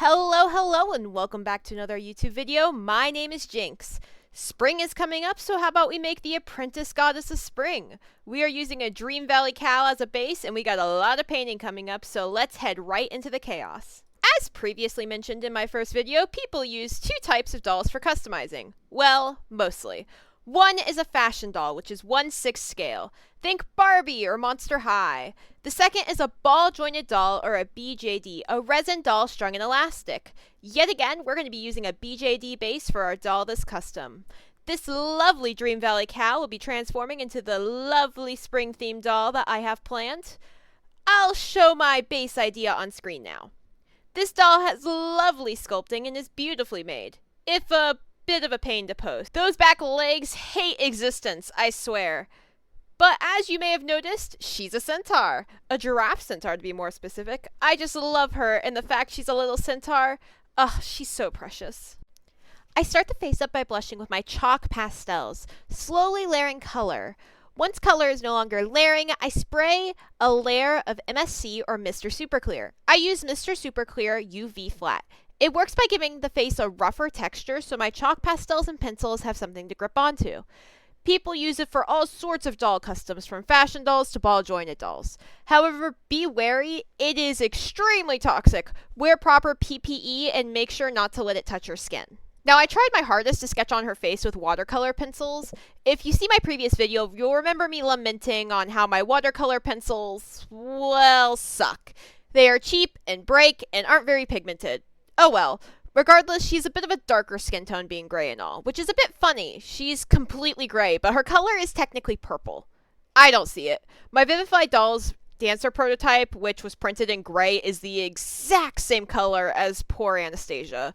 Hello, and welcome back to another YouTube video. My name is Jinx. Spring is coming up, so how about we make the Apprentice Goddess of Spring? We are using a Dream Valley Calle as a base, and we got a lot of painting coming up, so let's head right into the chaos. As previously mentioned in my first video, people use two types of dolls for customizing. Well, mostly. One is a fashion doll, which is 1/6 scale. Think Barbie or Monster High. The second is a ball-jointed doll, or a BJD, a resin doll strung in elastic. Yet again, we're going to be using a BJD base for our doll this custom. This lovely Dream Valley Calle will be transforming into the lovely spring-themed doll that I have planned. I'll show my base idea on screen now. This doll has lovely sculpting and is beautifully made, if a bit of a pain to post. Those back legs hate existence, I swear. But as you may have noticed, she's a centaur. A giraffe centaur, to be more specific. I just love her, and the fact she's a little centaur, she's so precious. I start the face up by blushing with my chalk pastels, slowly layering color. Once color is no longer layering, I spray a layer of MSC or Mr. Super Clear. I use Mr. Super Clear UV Flat. It works by giving the face a rougher texture, so my chalk pastels and pencils have something to grip onto. People use it for all sorts of doll customs, from fashion dolls to ball-jointed dolls. However, be wary, it is extremely toxic. Wear proper PPE and make sure not to let it touch your skin. Now, I tried my hardest to sketch on her face with watercolor pencils. If you see my previous video, you'll remember me lamenting on how my watercolor pencils, well, suck. They are cheap and break and aren't very pigmented. Oh well. Regardless, she's a bit of a darker skin tone, being gray and all, which is a bit funny. She's completely gray, but her color is technically purple. I don't see it. My Vivify Dolls dancer prototype, which was printed in gray, is the exact same color as poor Anastasia.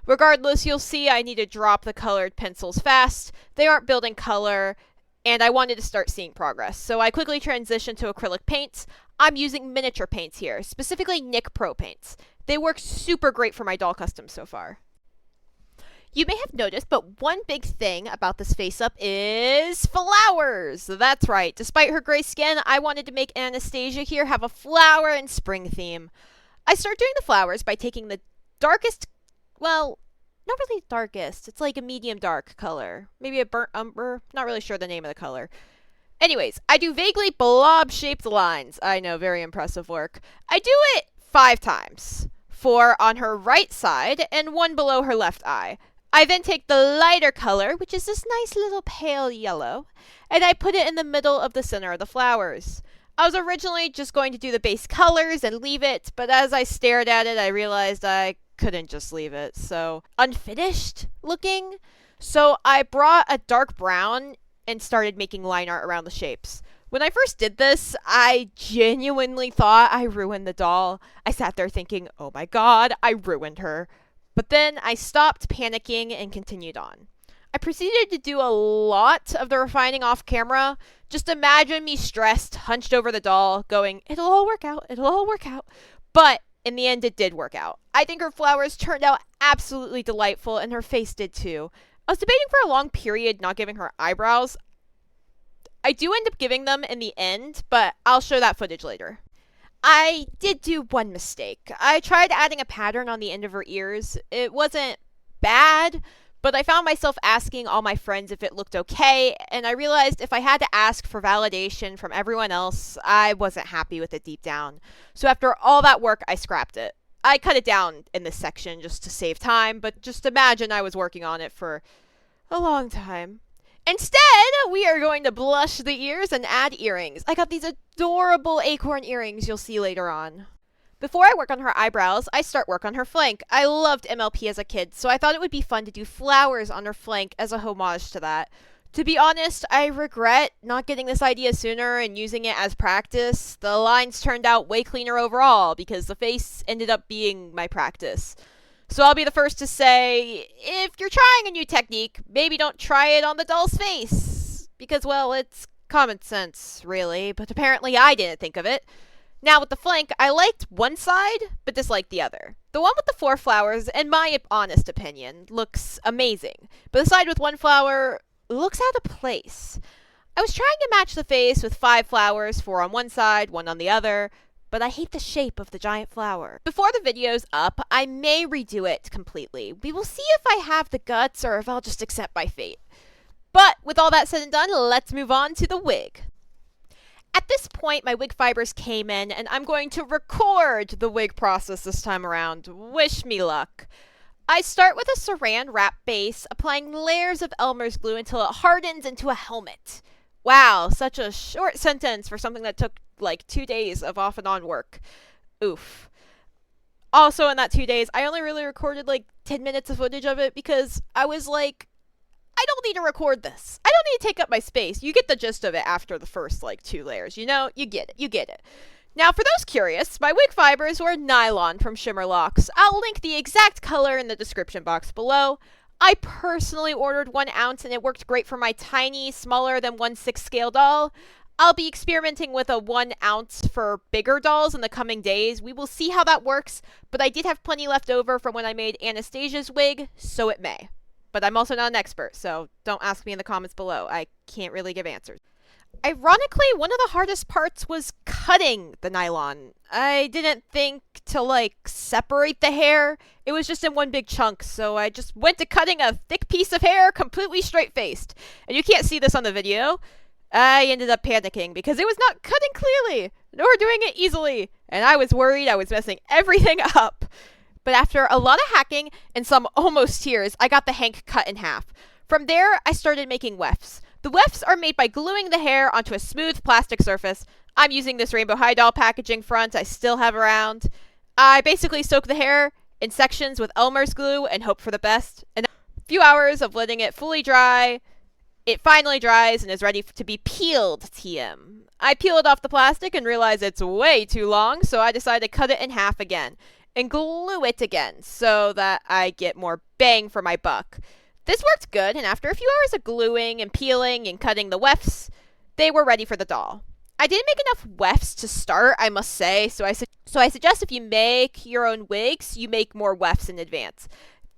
Regardless, you'll see I need to drop the colored pencils fast. They aren't building color, and I wanted to start seeing progress, so I quickly transitioned to acrylic paints. I'm using miniature paints here, specifically NicPro paints. They work super great for my doll custom so far. You may have noticed, but one big thing about this face-up is flowers! That's right, despite her gray skin, I wanted to make Anastasia here have a flower and spring theme. I start doing the flowers by taking the darkest, well, not really darkest, it's like a medium dark color. Maybe a burnt umber, not really sure the name of the color. Anyways, I do vaguely blob-shaped lines. I know, very impressive work. I do it 5 times. 4 on her right side, and 1 below her left eye. I then take the lighter color, which is this nice little pale yellow, and I put it in the middle of the center of the flowers. I was originally just going to do the base colors and leave it, but as I stared at it, I realized I couldn't just leave it, so unfinished looking. So I brought a dark brown and started making line art around the shapes. When I first did this, I genuinely thought I ruined the doll. I sat there thinking, oh my god, I ruined her. But then I stopped panicking and continued on. I proceeded to do a lot of the refining off camera. Just imagine me stressed, hunched over the doll, going, it'll all work out, it'll all work out. But in the end, it did work out. I think her flowers turned out absolutely delightful, and her face did too. I was debating for a long period not giving her eyebrows. I do end up giving them in the end, but I'll show that footage later. I did do one mistake. I tried adding a pattern on the end of her ears. It wasn't bad, but I found myself asking all my friends if it looked okay, and I realized if I had to ask for validation from everyone else, I wasn't happy with it deep down. So after all that work, I scrapped it. I cut it down in this section just to save time, but just imagine I was working on it for a long time. Instead, we are going to blush the ears and add earrings. I got these adorable acorn earrings you'll see later on. Before I work on her eyebrows, I start work on her flank. I loved MLP as a kid, so I thought it would be fun to do flowers on her flank as a homage to that. To be honest, I regret not getting this idea sooner and using it as practice. The lines turned out way cleaner overall because the face ended up being my practice. So I'll be the first to say, if you're trying a new technique, maybe don't try it on the doll's face. Because, well, it's common sense, really, but apparently I didn't think of it. Now, with the flank, I liked one side, but disliked the other. The one with the 4 flowers, in my honest opinion, looks amazing. But the side with 1 flower looks out of place. I was trying to match the face with 5 flowers, 4 on one side, 1 on the other. but I hate the shape of the giant flower. Before the video's up, I may redo it completely. We will see if I have the guts or if I'll just accept my fate. But with all that said and done, let's move on to the wig. At this point, my wig fibers came in, and I'm going to record the wig process this time around. Wish me luck. I start with a saran wrap base, applying layers of Elmer's glue until it hardens into a helmet. Wow, such a short sentence for something that took like 2 days of off and on work. Oof. Also, in that 2 days, I only really recorded like 10 minutes of footage of it because I was like, I don't need to record this. I don't need to take up my space. You get the gist of it after the first like 2 layers. You know, you get it. Now, for those curious, my wig fibers were nylon from Shimmerlocks. I'll link the exact color in the description box below. I personally ordered 1 ounce and it worked great for my tiny, smaller than 1/6 scale doll. I'll be experimenting with a 1 ounce for bigger dolls in the coming days. We will see how that works, but I did have plenty left over from when I made Anastasia's wig, so it may. But I'm also not an expert, so don't ask me in the comments below. I can't really give answers. Ironically, one of the hardest parts was cutting the nylon. I didn't think to like separate the hair. It was just in one big chunk, so I just went to cutting a thick piece of hair completely straight-faced. And you can't see this on the video. I ended up panicking because it was not cutting clearly, nor doing it easily, and I was worried I was messing everything up. But after a lot of hacking and some almost tears, I got the hank cut in half. From there, I started making wefts. The wefts are made by gluing the hair onto a smooth plastic surface. I'm using this Rainbow High Doll packaging front I still have around. I basically soak the hair in sections with Elmer's glue and hope for the best. And a few hours of letting it fully dry, it finally dries and is ready to be peeled, TM. I peel it off the plastic and realize it's way too long, so I decided to cut it in half again and glue it again so that I get more bang for my buck. This worked good, and after a few hours of gluing and peeling and cutting the wefts, they were ready for the doll. I didn't make enough wefts to start, I must say, so I suggest if you make your own wigs, you make more wefts in advance.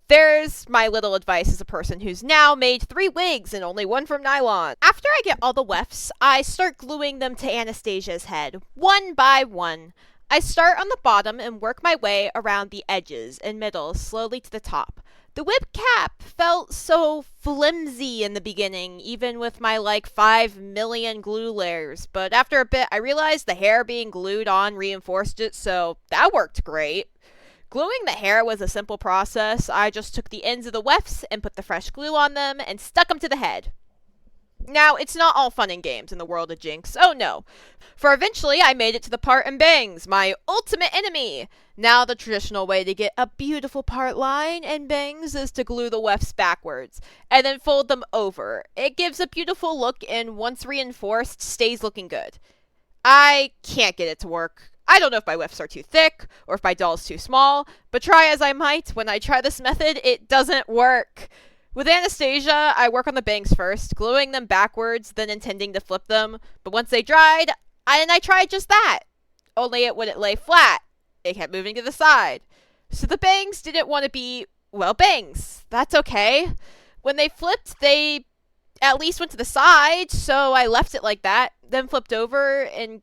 There's my little advice as a person who's now made 3 wigs and only 1 from nylon. After I get all the wefts, I start gluing them to Anastasia's head, one by one. I start on the bottom and work my way around the edges and middle, slowly to the top. The whip cap felt so flimsy in the beginning, even with my like 5 million glue layers, but after a bit I realized the hair being glued on reinforced it, so that worked great. Gluing the hair was a simple process. I just took the ends of the wefts and put the fresh glue on them and stuck them to the head. Now, it's not all fun and games in the world of Jinx. Oh no. For eventually, I made it to the part and bangs, my ultimate enemy. Now, the traditional way to get a beautiful part line and bangs is to glue the wefts backwards, and then fold them over. It gives a beautiful look and once reinforced, stays looking good. I can't get it to work. I don't know if my wefts are too thick, or if my doll's too small, but try as I might, when I try this method, it doesn't work. With Anastasia, I work on the bangs first, gluing them backwards, then intending to flip them. But once they dried, I tried just that. Only it wouldn't lay flat. It kept moving to the side. So the bangs didn't want to be, well, bangs. That's okay. When they flipped, they at least went to the side, so I left it like that, then flipped over and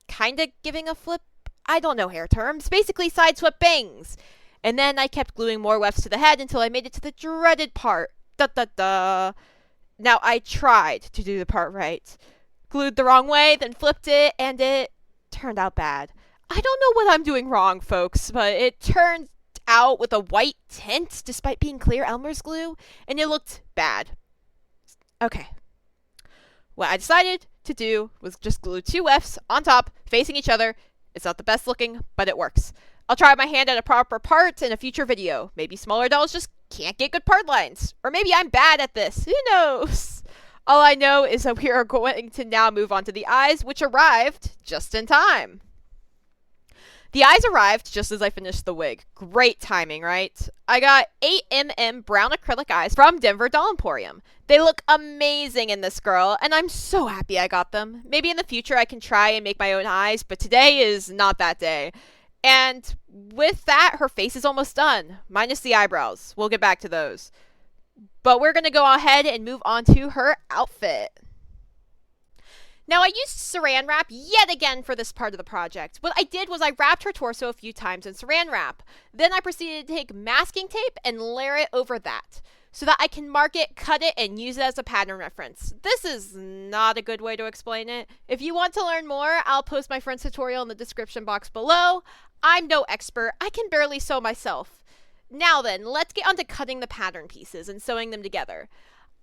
kind of giving a flip. I don't know hair terms. Basically side swept bangs. And then I kept gluing more wefts to the head until I made it to the dreaded part. Da-da-da. Now, I tried to do the part right. Glued the wrong way, then flipped it, and it turned out bad. I don't know what I'm doing wrong, folks, but it turned out with a white tint despite being clear Elmer's glue, and it looked bad. Okay. What I decided to do was just glue 2 wefts on top, facing each other. It's not the best looking, but it works. I'll try my hand at a proper part in a future video. Maybe smaller dolls just can't get good part lines. Or maybe I'm bad at this. Who knows? All I know is that we are going to now move on to the eyes, which arrived just in time. The eyes arrived just as I finished the wig. Great timing, right? I got 8mm brown acrylic eyes from Denver Doll Emporium. They look amazing in this girl, and I'm so happy I got them. Maybe in the future I can try and make my own eyes, but today is not that day. And with that, her face is almost done, minus the eyebrows. We'll get back to those. But we're going to go ahead and move on to her outfit. Now, I used saran wrap yet again for this part of the project. What I did was I wrapped her torso a few times in saran wrap. Then I proceeded to take masking tape and layer it over that so that I can mark it, cut it, and use it as a pattern reference. This is not a good way to explain it. If you want to learn more, I'll post my friend's tutorial in the description box below. I'm no expert. I can barely sew myself. Now then, let's get on to cutting the pattern pieces and sewing them together.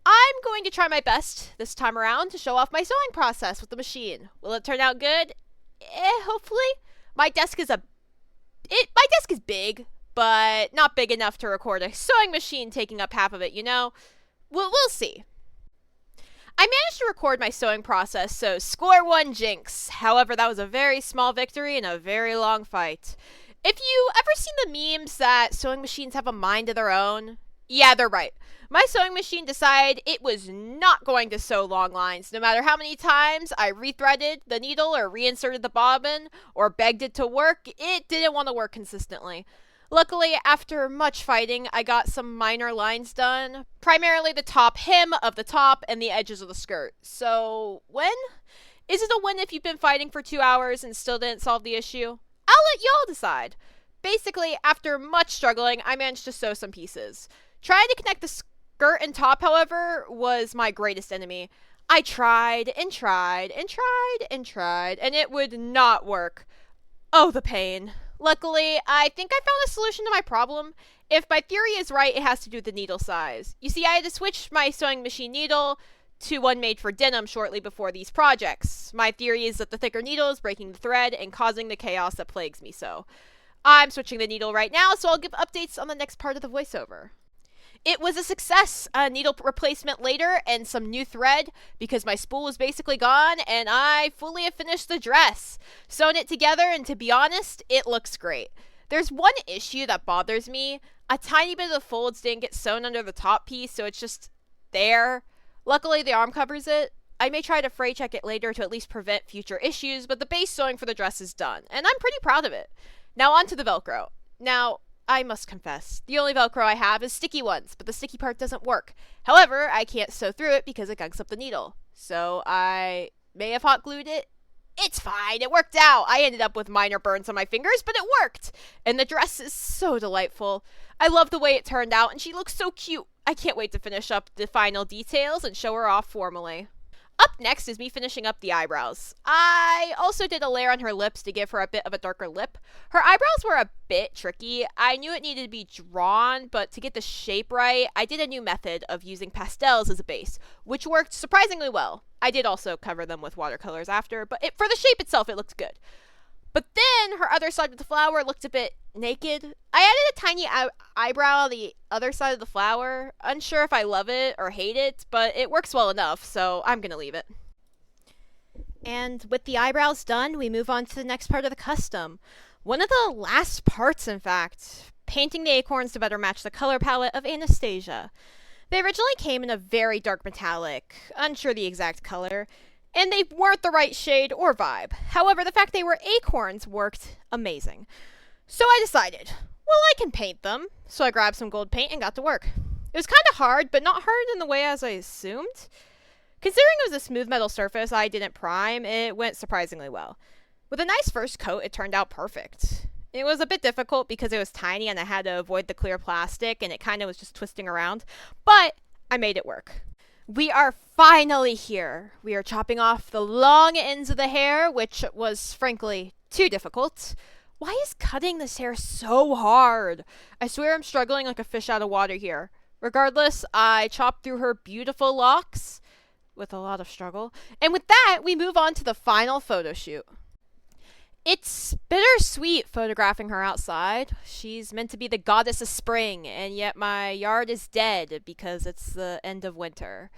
I'm going to try my best this time around to show off my sewing process with the machine. Will it turn out good? Hopefully. My desk is big, but not big enough to record a sewing machine taking up half of it, you know? We'll see. I managed to record my sewing process, so score 1 Jinx. However, that was a very small victory in a very long fight. If you ever seen the memes that sewing machines have a mind of their own, yeah, they're right. My sewing machine decided it was not going to sew long lines, no matter how many times I rethreaded the needle or reinserted the bobbin or begged it to work. It didn't want to work consistently. Luckily, after much fighting, I got some minor lines done, primarily the top hem of the top and the edges of the skirt. So, win? Is it a win if you've been fighting for 2 hours and still didn't solve the issue? I'll let y'all decide. Basically, after much struggling, I managed to sew some pieces. Trying to connect the skirt and top, however, was my greatest enemy. I tried and tried and tried and tried, and it would not work. Oh, the pain. Luckily, I think I found a solution to my problem. If my theory is right, it has to do with the needle size. You see, I had to switch my sewing machine needle to one made for denim shortly before these projects. My theory is that the thicker needle is breaking the thread and causing the chaos that plagues me so. I'm switching the needle right now, so I'll give updates on the next part of the voiceover. It was a success, a needle replacement later and some new thread because my spool was basically gone and I fully have finished the dress. Sewn it together and to be honest, it looks great. There's one issue that bothers me. A tiny bit of the folds didn't get sewn under the top piece, so it's just there. Luckily, the arm covers it. I may try to fray check it later to at least prevent future issues, but the base sewing for the dress is done, and I'm pretty proud of it. Now on to the Velcro. Now, I must confess, the only Velcro I have is sticky ones, but the sticky part doesn't work. However, I can't sew through it because it gunks up the needle. So I may have hot glued it. It's fine, it worked out. I ended up with minor burns on my fingers, but it worked. And the dress is so delightful. I love the way it turned out, and she looks so cute. I can't wait to finish up the final details and show her off formally. Up next is me finishing up the eyebrows. I also did a layer on her lips to give her a bit of a darker lip. Her eyebrows were a bit tricky. I knew it needed to be drawn, but to get the shape right, I did a new method of using pastels as a base, which worked surprisingly well. I did also cover them with watercolors after, but for the shape itself, it looked good. But then her other side of the flower looked a bit naked. I added a tiny eyebrow on the other side of the flower. Unsure if I love it or hate it, but it works well enough, so I'm gonna leave it. And with the eyebrows done, we move on to the next part of the custom. One of the last parts, in fact. Painting the acorns to better match the color palette of Anastasia. They originally came in a very dark metallic, unsure the exact color, and they weren't the right shade or vibe. However, the fact they were acorns worked amazing. So I decided, well, I can paint them. So I grabbed some gold paint and got to work. It was kind of hard, but not hard in the way as I assumed. Considering it was a smooth metal surface I didn't prime, it went surprisingly well. With a nice first coat, it turned out perfect. It was a bit difficult because it was tiny and I had to avoid the clear plastic and it kind of was just twisting around, but I made it work. We are finally here. We are chopping off the long ends of the hair, which was, frankly, too difficult. Why is cutting this hair so hard? I swear I'm struggling like a fish out of water here. Regardless, I chopped through her beautiful locks with a lot of struggle. And with that, we move on to the final photo shoot. It's bittersweet photographing her outside. She's meant to be the goddess of spring, and yet my yard is dead because it's the end of winter.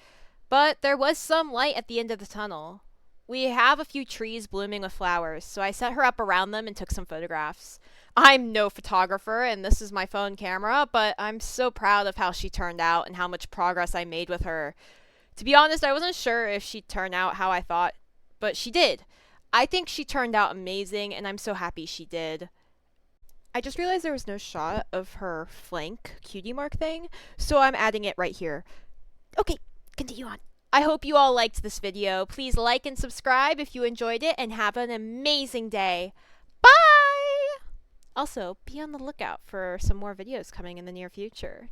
But there was some light at the end of the tunnel. We have a few trees blooming with flowers, so I set her up around them and took some photographs. I'm no photographer, and this is my phone camera, but I'm so proud of how she turned out and how much progress I made with her. To be honest, I wasn't sure if she'd turn out how I thought, but she did. I think she turned out amazing, and I'm so happy she did. I just realized there was no shot of her flank cutie mark thing, so I'm adding it right here. Okay, continue on. I hope you all liked this video. Please like and subscribe if you enjoyed it, and have an amazing day. Bye! Also, be on the lookout for some more videos coming in the near future.